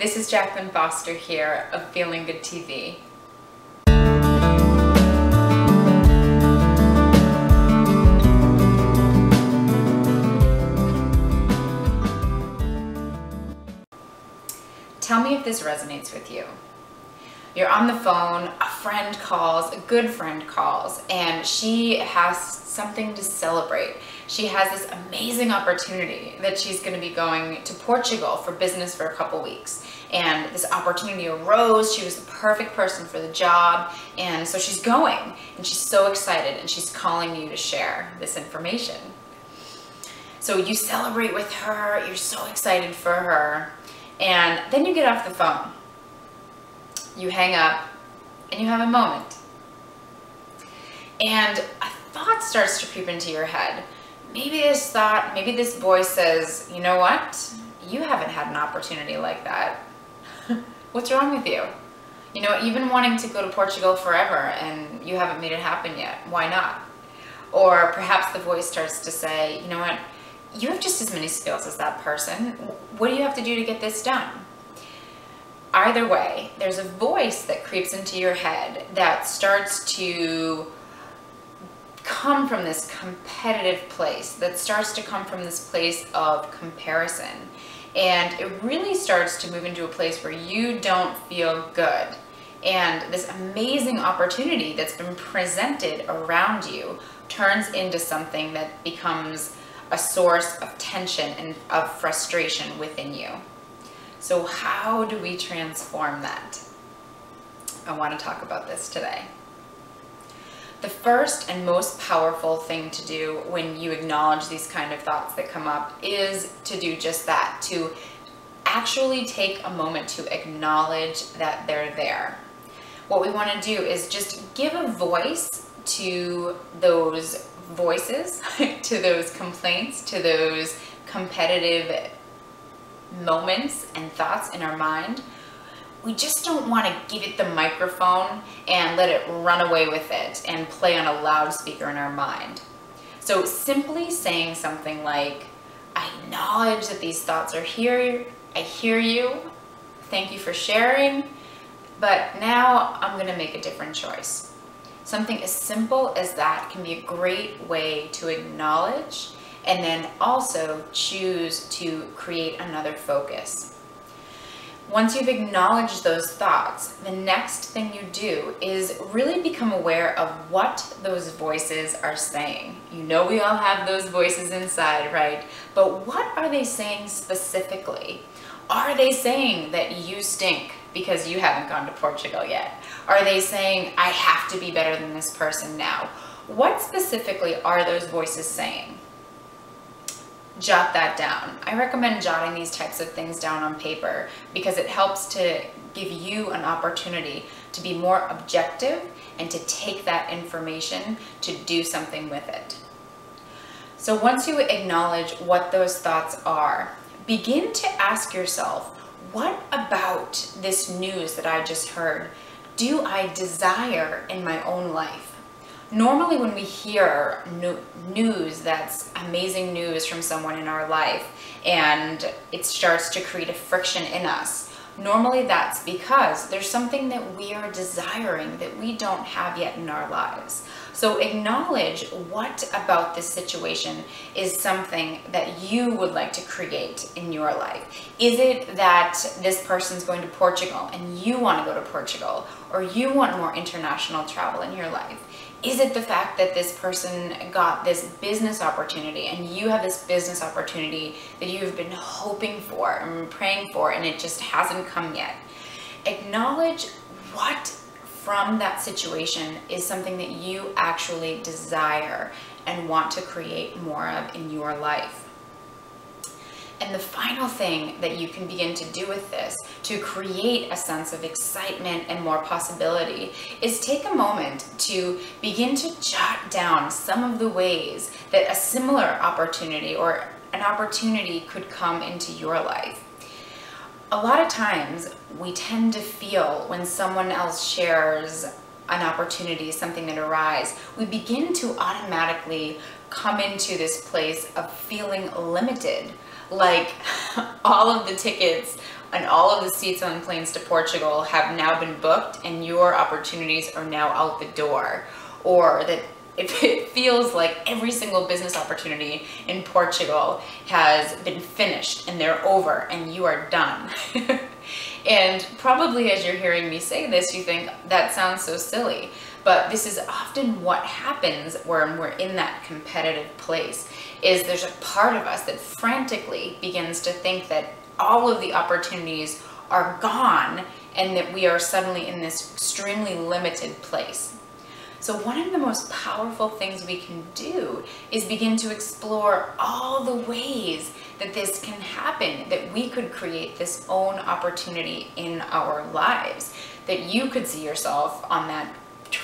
This is Jacqueline Foster here of Feeling Good TV. Tell me if this resonates with you. You're on the phone, a friend calls, a good friend calls, and she has something to celebrate. She has this amazing opportunity that she's going to be going to Portugal for business for a couple weeks. And this opportunity arose. She was the perfect person for the job. And so she's going, and she's so excited, and she's calling you to share this information. So you celebrate with her. You're so excited for her. And then you get off the phone. You hang up, and you have a moment. And a thought starts to creep into your head. Maybe this voice says, you know what? You haven't had an opportunity like that. What's wrong with you? You know, you've been wanting to go to Portugal forever, and you haven't made it happen yet. Why not? Or perhaps the voice starts to say, you know what? You have just as many skills as that person. What do you have to do to get this done? Either way, there's a voice that creeps into your head that starts to come from this competitive place, that starts to come from this place of comparison. And it really starts to move into a place where you don't feel good. And this amazing opportunity that's been presented around you turns into something that becomes a source of tension and of frustration within you. So how do we transform that? I want to talk about this today. The first and most powerful thing to do when you acknowledge these kind of thoughts that come up is to do just that, to actually take a moment to acknowledge that they're there. What we want to do is just give a voice to those voices, to those complaints, to those competitive moments and thoughts in our mind. We just don't want to give it the microphone and let it run away with it and play on a loudspeaker in our mind. So simply saying something like, I acknowledge that these thoughts are here, I hear you, thank you for sharing, but now I'm going to make a different choice. Something as simple as that can be a great way to acknowledge and then also choose to create another focus. Once you've acknowledged those thoughts, the next thing you do is really become aware of what those voices are saying. You know we all have those voices inside, right? But what are they saying specifically? Are they saying that you stink because you haven't gone to Portugal yet? Are they saying, I have to be better than this person now? What specifically are those voices saying? Jot that down. I recommend jotting these types of things down on paper because it helps to give you an opportunity to be more objective and to take that information to do something with it. So once you acknowledge what those thoughts are, begin to ask yourself, what about this news that I just heard do I desire in my own life? Normally when we hear news that's amazing news from someone in our life and it starts to create a friction in us, normally that's because there's something that we are desiring that we don't have yet in our lives. So acknowledge what about this situation is something that you would like to create in your life. Is it that this person's going to Portugal and you want to go to Portugal, or you want more international travel in your life? Is it the fact that this person got this business opportunity and you have this business opportunity that you've been hoping for and praying for and it just hasn't come yet? Acknowledge what from that situation is something that you actually desire and want to create more of in your life. And the final thing that you can begin to do with this to create a sense of excitement and more possibility is take a moment to begin to jot down some of the ways that a similar opportunity or an opportunity could come into your life. A lot of times we tend to feel when someone else shares an opportunity, something that arises, we begin to automatically come into this place of feeling limited. Like all of the tickets and all of the seats on planes to Portugal have now been booked and your opportunities are now out the door, or that if it feels like every single business opportunity in Portugal has been finished and they're over and you are done. And probably as you're hearing me say this, you think that sounds so silly, but this is often what happens when we're in that competitive place. Is there's a part of us that frantically begins to think that all of the opportunities are gone and that we are suddenly in this extremely limited place. So one of the most powerful things we can do is begin to explore all the ways that this can happen, that we could create this own opportunity in our lives, that you could see yourself on that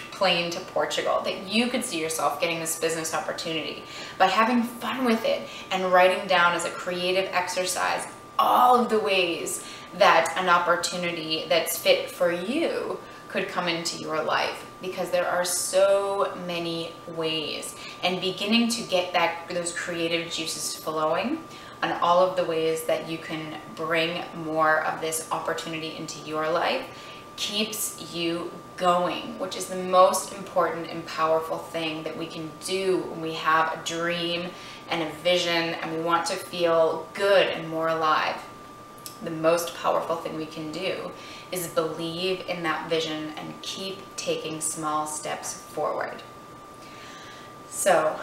plane to Portugal, that you could see yourself getting this business opportunity by having fun with it and writing down as a creative exercise all of the ways that an opportunity that's fit for you could come into your life, because there are so many ways, and beginning to get those creative juices flowing on all of the ways that you can bring more of this opportunity into your life keeps you going, which is the most important and powerful thing that we can do when we have a dream and a vision and we want to feel good and more alive. The most powerful thing we can do is believe in that vision and keep taking small steps forward. So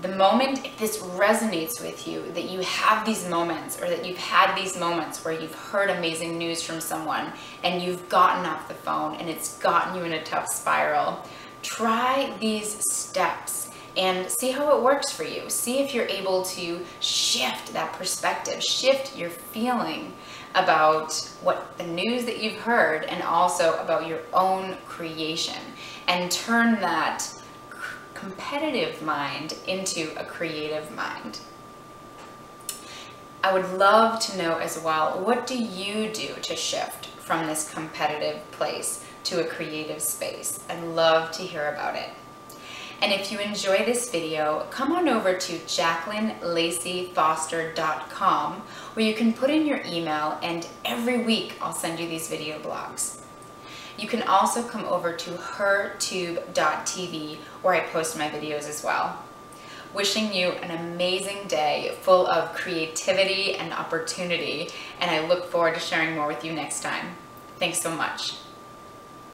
the moment, if this resonates with you, that you have these moments, or that you've had these moments where you've heard amazing news from someone and you've gotten off the phone and it's gotten you in a tough spiral, try these steps and see how it works for you. See if you're able to shift that perspective, shift your feeling about what the news that you've heard and also about your own creation, and turn that competitive mind into a creative mind. I would love to know as well, what do you do to shift from this competitive place to a creative space? I'd love to hear about it. And if you enjoy this video, come on over to JacquelineLaceyFoster.com, where you can put in your email, and every week I'll send you these video blogs. You can also come over to hertube.tv, where I post my videos as well. Wishing you an amazing day full of creativity and opportunity, and I look forward to sharing more with you next time. Thanks so much.